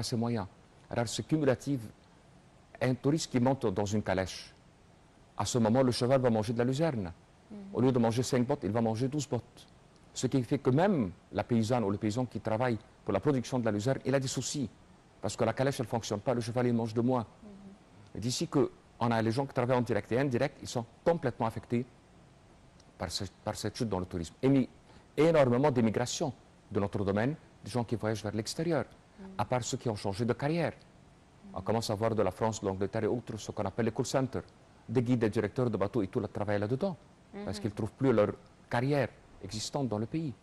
ses moyens. Alors c'est cumulatif. Un touriste qui monte dans une calèche, à ce moment, le cheval va manger de la luzerne. Au lieu de manger 5 bottes, il va manger 12 bottes. Ce qui fait que même la paysanne ou le paysan qui travaille pour la production de la luzerne, il a des soucis. Parce que la calèche, elle ne fonctionne pas, le cheval, il mange de moins. Et d'ici qu'on a les gens qui travaillent en direct et indirect, ils sont complètement affectés par cette chute dans le tourisme. Et énormément d'émigration de notre domaine, des gens qui voyagent vers l'extérieur, à part ceux qui ont changé de carrière. On commence à voir de la France, de l'Angleterre et autres, ce qu'on appelle les call centers, des guides, des directeurs de bateaux et tout le travail là-dedans, parce qu'ils ne trouvent plus leur carrière existante dans le pays.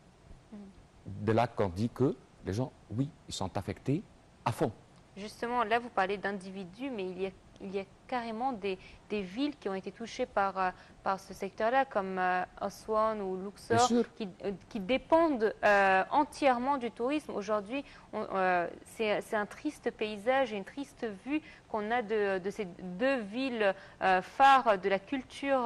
De là qu'on dit que les gens, oui, ils sont affectés à fond. Justement, là, vous parlez d'individus, mais il y a carrément des villes qui ont été touchées par ce secteur-là, comme Aswan ou Luxor, qui dépendent entièrement du tourisme. Aujourd'hui, c'est un triste paysage et une triste vue qu'on a de ces deux villes phares de la culture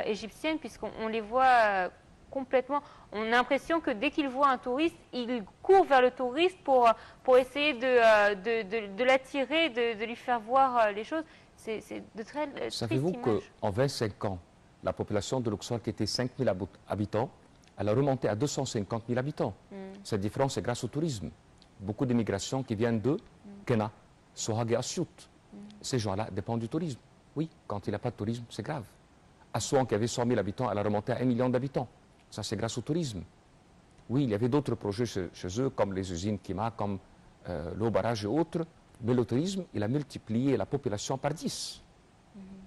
égyptienne, puisqu'on les voit complètement. On a l'impression que dès qu'il voit un touriste, il court vers le touriste pour essayer de l'attirer, de lui faire voir les choses. C'est de très tristes images. Savez-vous qu'en 25 ans, la population de Luxor, qui était 5 000 habitants, elle a remonté à 250 000 habitants. Cette différence est grâce au tourisme. Beaucoup d'immigration qui viennent de Kena, Sohag et Asyut. Ces gens-là dépendent du tourisme. Oui, quand il n'y a pas de tourisme, c'est grave. Assouan, qui avait 100 000 habitants, elle a remonté à 1 million d'habitants. Ça, c'est grâce au tourisme. Oui, il y avait d'autres projets chez eux, comme les usines Kima, comme l'eau barrage et autres, mais le tourisme, il a multiplié la population par 10.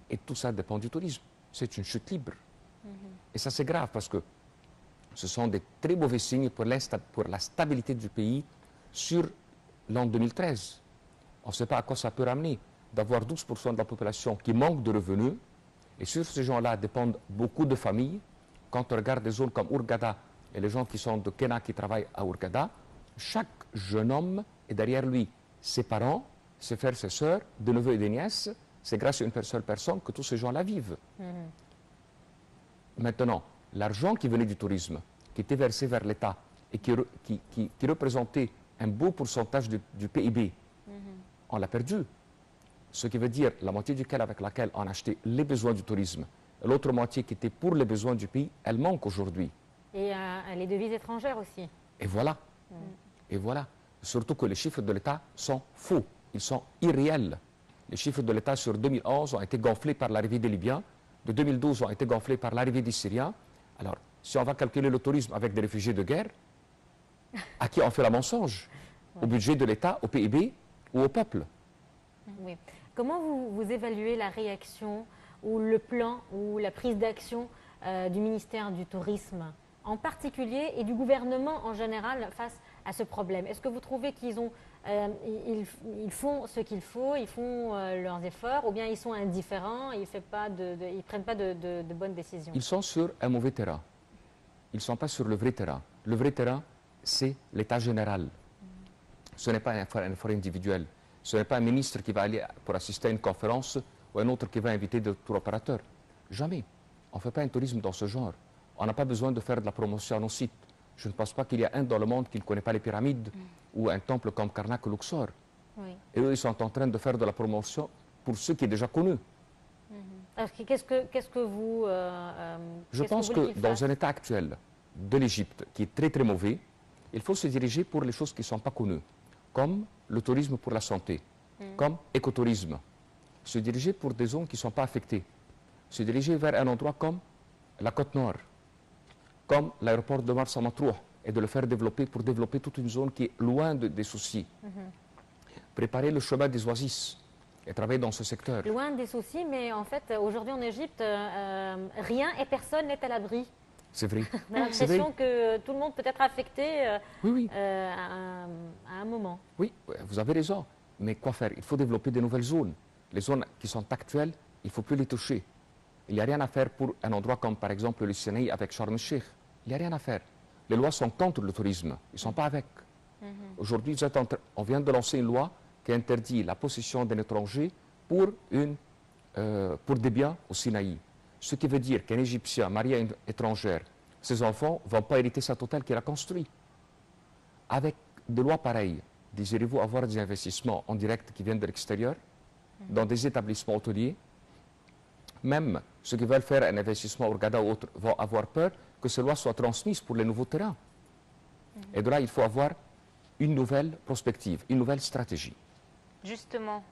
Et tout ça dépend du tourisme. C'est une chute libre. Et ça, c'est grave, parce que ce sont des très mauvais signes pour la stabilité du pays sur l'an 2013. On ne sait pas à quoi ça peut ramener d'avoir 12% de la population qui manque de revenus, et sur ces gens-là dépendent beaucoup de familles. Quand on regarde des zones comme Hurghada et les gens qui sont de Kena qui travaillent à Hurghada, chaque jeune homme est derrière lui. Ses parents, ses frères, ses sœurs, des neveux et des nièces, c'est grâce à une seule personne que tous ces gens-là vivent. Maintenant, l'argent qui venait du tourisme, qui était versé vers l'État et qui représentait un beau pourcentage du PIB, on l'a perdu. Ce qui veut dire la moitié duquel avec laquelle on achetait les besoins du tourisme, l'autre moitié qui était pour les besoins du pays, elle manque aujourd'hui. Et les devises étrangères aussi. Et voilà. Et voilà. Surtout que les chiffres de l'État sont faux. Ils sont irréels. Les chiffres de l'État sur 2011 ont été gonflés par l'arrivée des Libyens. De 2012 ont été gonflés par l'arrivée des Syriens. Alors, si on va calculer le tourisme avec des réfugiés de guerre, à qui on fait la mensonge? Au budget de l'État, au PIB ou au peuple? Oui. Comment vous évaluez la réaction ou le plan ou la prise d'action du ministère du Tourisme en particulier et du gouvernement en général face à ce problème? Est-ce que vous trouvez qu'ils ils font ce qu'il faut, ils font leurs efforts, ou bien ils sont indifférents, ils ne prennent pas de bonnes décisions? Ils sont sur un mauvais terrain. Ils ne sont pas sur le vrai terrain. Le vrai terrain, c'est l'État général. Ce n'est pas un effort individuel. Ce n'est pas un ministre qui va aller pour assister à une conférence ou un autre qui va inviter des tour opérateurs. Jamais. On ne fait pas un tourisme dans ce genre. On n'a pas besoin de faire de la promotion à nos sites. Je ne pense pas qu'il y a un dans le monde qui ne connaît pas les pyramides ou un temple comme Karnak ou Luxor. Oui. Et eux, ils sont en train de faire de la promotion pour ceux qui sont déjà connus. Qu'est-ce que vous... Je pense que dans un état actuel de l'Égypte, qui est très très mauvais, il faut se diriger pour les choses qui ne sont pas connues, comme le tourisme pour la santé, comme écotourisme. Se diriger pour des zones qui ne sont pas affectées. Se diriger vers un endroit comme la Côte-Nord, comme l'aéroport de Marsa Matrouh, et de le faire développer pour développer toute une zone qui est loin des soucis. Préparer le chemin des oasis et travailler dans ce secteur. Loin des soucis, mais en fait, aujourd'hui en Égypte, rien et personne n'est à l'abri. C'est vrai. On a l'impression que tout le monde peut être affecté à un moment. Oui, vous avez raison. Mais quoi faire? Il faut développer de nouvelles zones. Les zones qui sont actuelles, il ne faut plus les toucher. Il n'y a rien à faire pour un endroit comme par exemple le Sinaï avec Sharm el-Sheikh. Il n'y a rien à faire. Les lois sont contre le tourisme. Ils ne sont pas avec. Aujourd'hui, on vient de lancer une loi qui interdit la possession d'un étranger pour des biens au Sinaï. Ce qui veut dire qu'un Égyptien marié à une étrangère, ses enfants ne vont pas hériter cet hôtel qu'il a construit. Avec des lois pareilles, désirez-vous avoir des investissements en direct qui viennent de l'extérieur, dans des établissements hôteliers? Même ceux qui veulent faire un investissement au Ghana ou autre vont avoir peur que ces lois soient transmises pour les nouveaux terrains. Et de là, il faut avoir une nouvelle prospective, une nouvelle stratégie. Justement,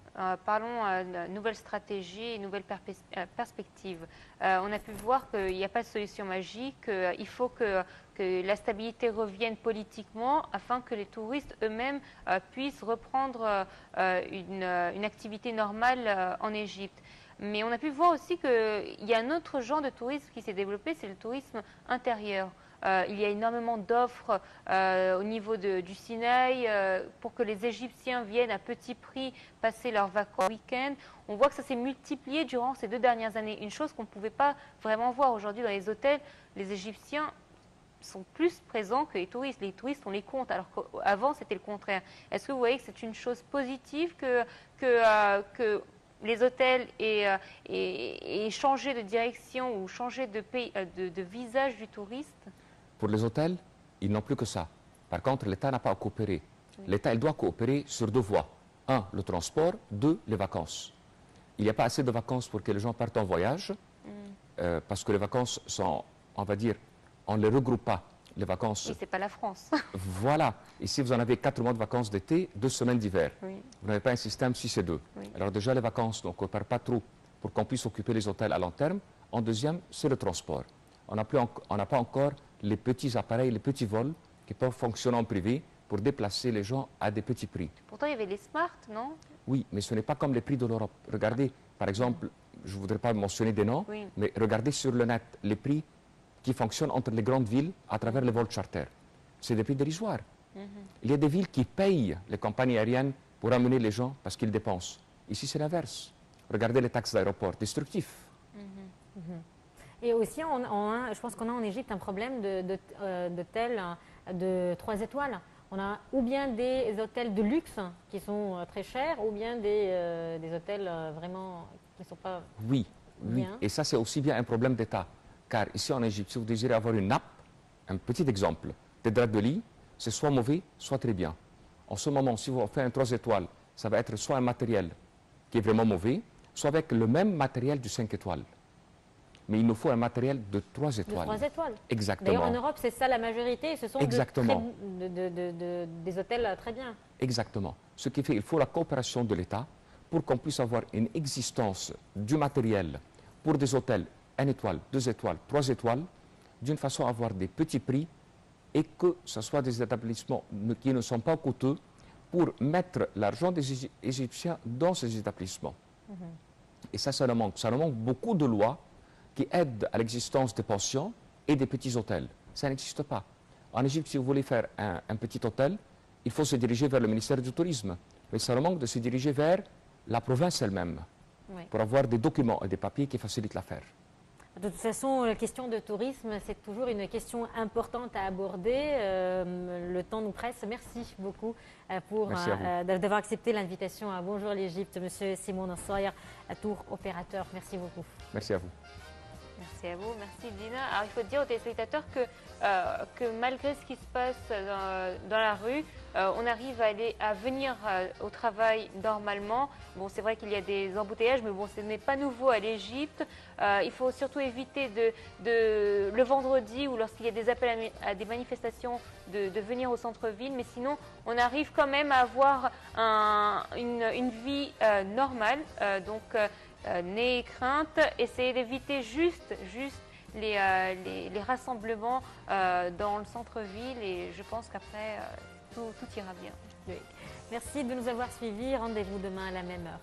parlons de nouvelle stratégie et nouvelle perspective. On a pu voir qu'il n'y a pas de solution magique. Il faut que la stabilité revienne politiquement afin que les touristes eux-mêmes puissent reprendre une activité normale en Égypte. Mais on a pu voir aussi qu'il y a un autre genre de tourisme qui s'est développé, c'est le tourisme intérieur. Il y a énormément d'offres au niveau du Sinaï pour que les Égyptiens viennent à petit prix passer leurs vacances week-end. On voit que ça s'est multiplié durant ces 2 dernières années. Une chose qu'on ne pouvait pas vraiment voir aujourd'hui dans les hôtels, les Égyptiens sont plus présents que les touristes. Les touristes, on les compte, alors qu'avant, c'était le contraire. Est-ce que vous voyez que c'est une chose positive que les hôtels aient changé de direction ou changé de visage du touriste? Pour les hôtels, ils n'ont plus que ça. Par contre, l'État n'a pas à coopérer. Oui. L'État, il doit coopérer sur 2 voies. 1, le transport. 2, les vacances. Il n'y a pas assez de vacances pour que les gens partent en voyage, parce que les vacances sont, on va dire, on ne les regroupe pas. Les vacances... Et ce n'est pas la France. Voilà. Ici, vous en avez 4 mois de vacances d'été, 2 semaines d'hiver. Oui. Vous n'avez pas un système 6 et 2. Oui. Alors déjà, les vacances, donc on ne coopère pas trop pour qu'on puisse occuper les hôtels à long terme. En deuxième, c'est le transport. On n'a pas encore les petits appareils, les petits vols qui peuvent fonctionner en privé pour déplacer les gens à des petits prix. Pourtant, il y avait les Smart, non? Oui, mais ce n'est pas comme les prix de l'Europe. Regardez, par exemple, je ne voudrais pas mentionner des noms, mais regardez sur le net les prix qui fonctionnent entre les grandes villes à travers les vols charter. C'est des prix dérisoires. Il y a des villes qui payent les compagnies aériennes pour amener les gens parce qu'ils dépensent. Ici, c'est l'inverse. Regardez les taxes d'aéroport, destructifs. Et aussi, je pense qu'on a en Égypte un problème d'hôtels de 3 étoiles. On a ou bien des hôtels de luxe qui sont très chers, ou bien des hôtels vraiment qui ne sont pas bien. Oui. Et ça, c'est aussi bien un problème d'État. Car ici en Égypte, si vous désirez avoir une nappe, un petit exemple, des draps de lit, c'est soit mauvais, soit très bien. En ce moment, si vous faites un 3 étoiles, ça va être soit un matériel qui est vraiment mauvais, soit avec le même matériel du 5 étoiles. Mais il nous faut un matériel de 3 étoiles. De 3 étoiles. Exactement. D'ailleurs, en Europe, c'est ça la majorité. Ce sont des hôtels très bien. Exactement. Ce qui fait qu'il faut la coopération de l'État pour qu'on puisse avoir une existence du matériel pour des hôtels 1 étoile, 2 étoiles, 3 étoiles, d'une façon à avoir des petits prix et que ce soit des établissements qui ne sont pas coûteux pour mettre l'argent des Égyptiens dans ces établissements. Et ça nous manque. Ça nous manque beaucoup de lois qui aident à l'existence des pensions et des petits hôtels. Ça n'existe pas. En Égypte, si vous voulez faire un petit hôtel, il faut se diriger vers le ministère du Tourisme. Mais ça nous manque de se diriger vers la province elle-même pour avoir des documents et des papiers qui facilitent l'affaire. De toute façon, la question de tourisme, c'est toujours une question importante à aborder. Le temps nous presse. Merci beaucoup d'avoir accepté l'invitation à Bonjour l'Égypte, Monsieur Simon Nassoyer, tour opérateur. Merci beaucoup. Merci à vous. Merci à vous, merci Dina. Alors il faut dire aux téléspectateurs que malgré ce qui se passe dans la rue, on arrive à venir au travail normalement. Bon, c'est vrai qu'il y a des embouteillages, mais bon, ce n'est pas nouveau à l'Égypte. Il faut surtout éviter le vendredi ou lorsqu'il y a des appels à des manifestations de venir au centre-ville. Mais sinon, on arrive quand même à avoir une vie normale. N'ayez crainte, essayez d'éviter juste les rassemblements dans le centre-ville et je pense qu'après tout ira bien. Oui. Merci de nous avoir suivis. Rendez-vous demain à la même heure.